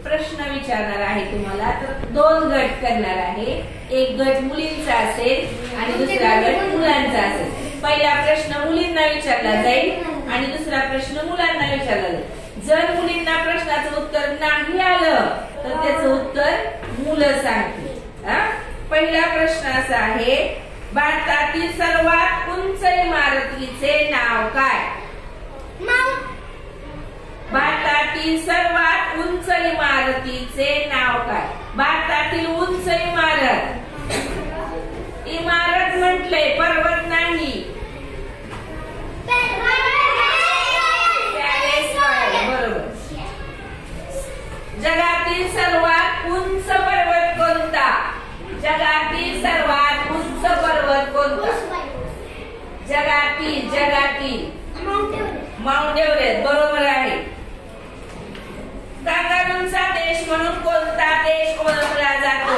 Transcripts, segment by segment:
प्रश्न विचारणार आहे तुम्हाला। तर दोन गट करणार आहे, एक गट मुलींचा असेल आणि दुसरा गट मुलांचा असेल। पहिला प्रश्न मुलींना विचारला जाईल आणि दुसरा प्रश्न मुलांना विचारला जाईल। जर मुलींना प्रश्नाचं उत्तर नाही आलं तर त्याचं उत्तर मुलं सांगतील। पहिला प्रश्न असा आहे, भारतातील सर्वात उंच इमारतीचे नाव काय? भारतातील सर्वात उंच इमारतीचे नाव काय? भारतातील उंच इमारत, इमारत म्हटले पर्वत नाही। बरोबर। जगातील सर्वात उंच पर्वत कोणता? जगातील सर्वात उंच पर्वत कोणता? जगातील माउंट एव्हरेस्ट। बरोबर आहे। गंगापूरचा देश म्हणून कोणता देश ओळखला जातो?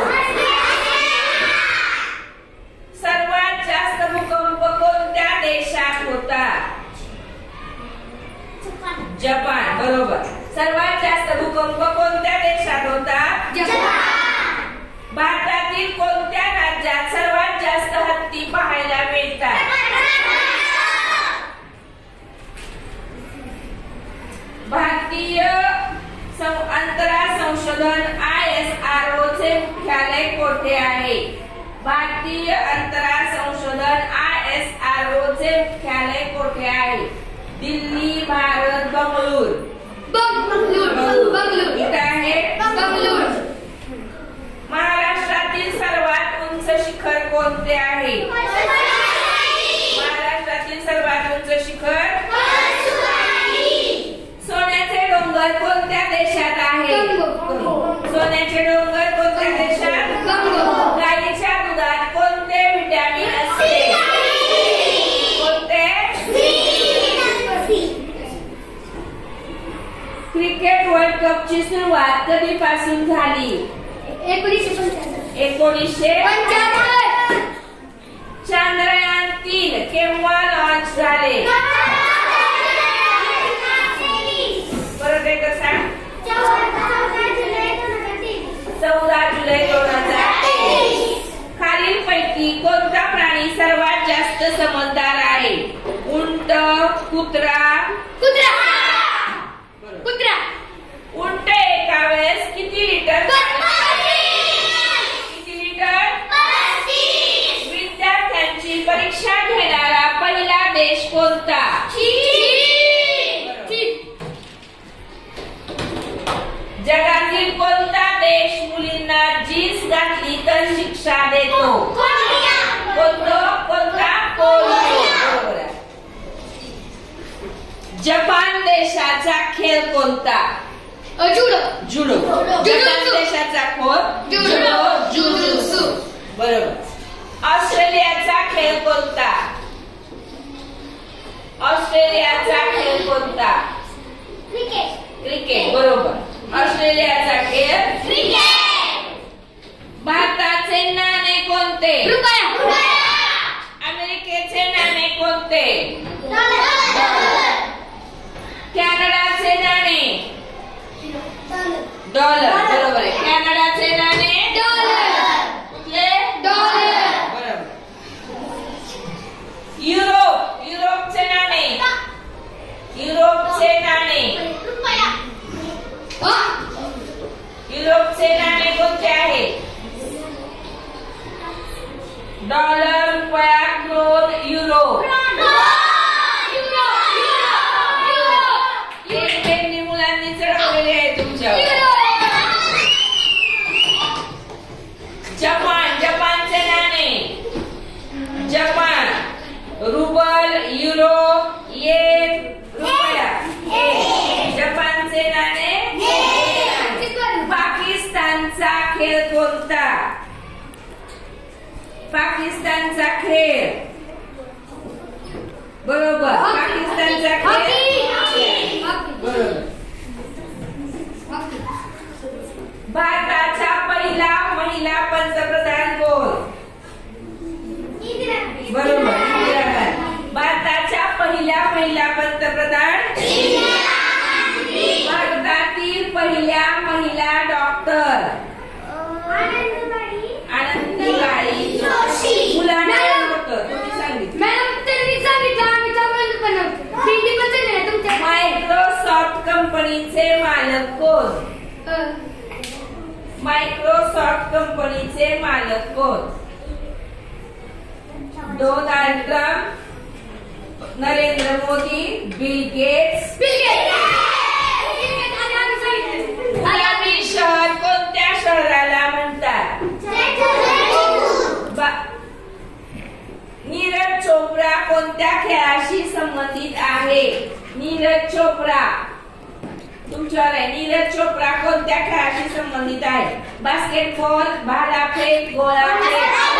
सर्वात जास्त भूकंप कोणत्या देशात होता? जपान। बरोबर। सर्वात जास्त भूकंप कोणत्या देशात होता? जपान। भारतातील कोणत्या राज्यात सर्वात जास्त हत्ती पाहायला मिळतात? भारतीय अंतराळ संशोधन ISRO चे मुख्यालय कोठे आहे? भारतीय अंतराळ संशोधन ISRO चे मुख्यालय कोठे आहे? दिल्ली, भारत, बंगळूर? बंगळूर। इथे आहे बंगळूर। महाराष्ट्रातील सर्वात उंच शिखर कोणते आहे? महाराष्ट्रातील सर्वात उंच शिखर सोन्याचे डोंगर कोणत्या देशात आहे? सोन्याचे डोंगर कोणत्या देशात? गाईच्या दुधात कोणते व्हिटॅमिन असते? कोणते? क्रिकेट वर्ल्ड कप ची सुरुवात कधीपासून झाली? 1975। चंद्रयान 3 केव्हा लॉन्च झाले? परत एकदा सांग। 14 जुलै 2023। खालीलपैकी कोणता प्राणी सर्वात जास्त समजदार आहे? उंट, कुत्रा? कुत्रा। उंट एका वेळेस किती लिटर? किती लिटर? विद्यार्थ्यांची परीक्षा घेणारा पहिला देश कोणता? जगातील कोणता देश मुलींना जीन्स घातली तर शिक्षा देतो? कोणता? जपान देशाचा खेळ कोणता? जुडो। जपान देशाचा जुडो। बरोबर। ऑस्ट्रेलियाचा खेळ कोणता? ऑस्ट्रेलियाचा खेळ कोणता? क्रिकेट। बरोबर। ऑस्ट्रेलियाचा खेळ क्रिकेट। भारताचे नाणे कोणते? अमेरिकेचे नाणे कोणते? कॅनडाचे नाणे? डॉलर। बरोबर आहे। कॅनडाचे नाणे कुठले? डॉलर। बरोबर। युरोपचे नाणे? युरोपचे नाणे कोणते आहे? डॉलर, रुपया, क्रोन, युरो। मुलांनी चढवलेले आहे तुमच्यावर। जपानचे नाणे? जपान रुबल, युरो, येन, रुपया। जपानचे नाणे। पाकिस्तानचा खेळ कोणता? पाकिस्तानचा खेळ। बरोबर। पाकिस्तानचा खेळ बरोबर। भारताचा पहिला महिला पंतप्रधान कोण? बरोबर, इंदिरा गांधी। भारताच्या पहिल्या महिला पंतप्रधान? भारतातील पहिल्या महिला मायक्रोसॉफ्ट कंपनीचे मालक कोण? मायक्रोसॉफ्ट कंपनीचे मालक कोण? Donald Trump, Narendra Modi, Bill Gates. गुलाबी शहर कोणत्या शहराला म्हणतात? नीरज चोप्रा कोणत्या खेळाशी संबंधित आहे? नीरज चोप्रा तुमच्यावर आहे. नीरज चोप्रा कोणत्या खेळाशी संबंधित आहे? बास्केटबॉल, भालाफेक, गोळाफेक.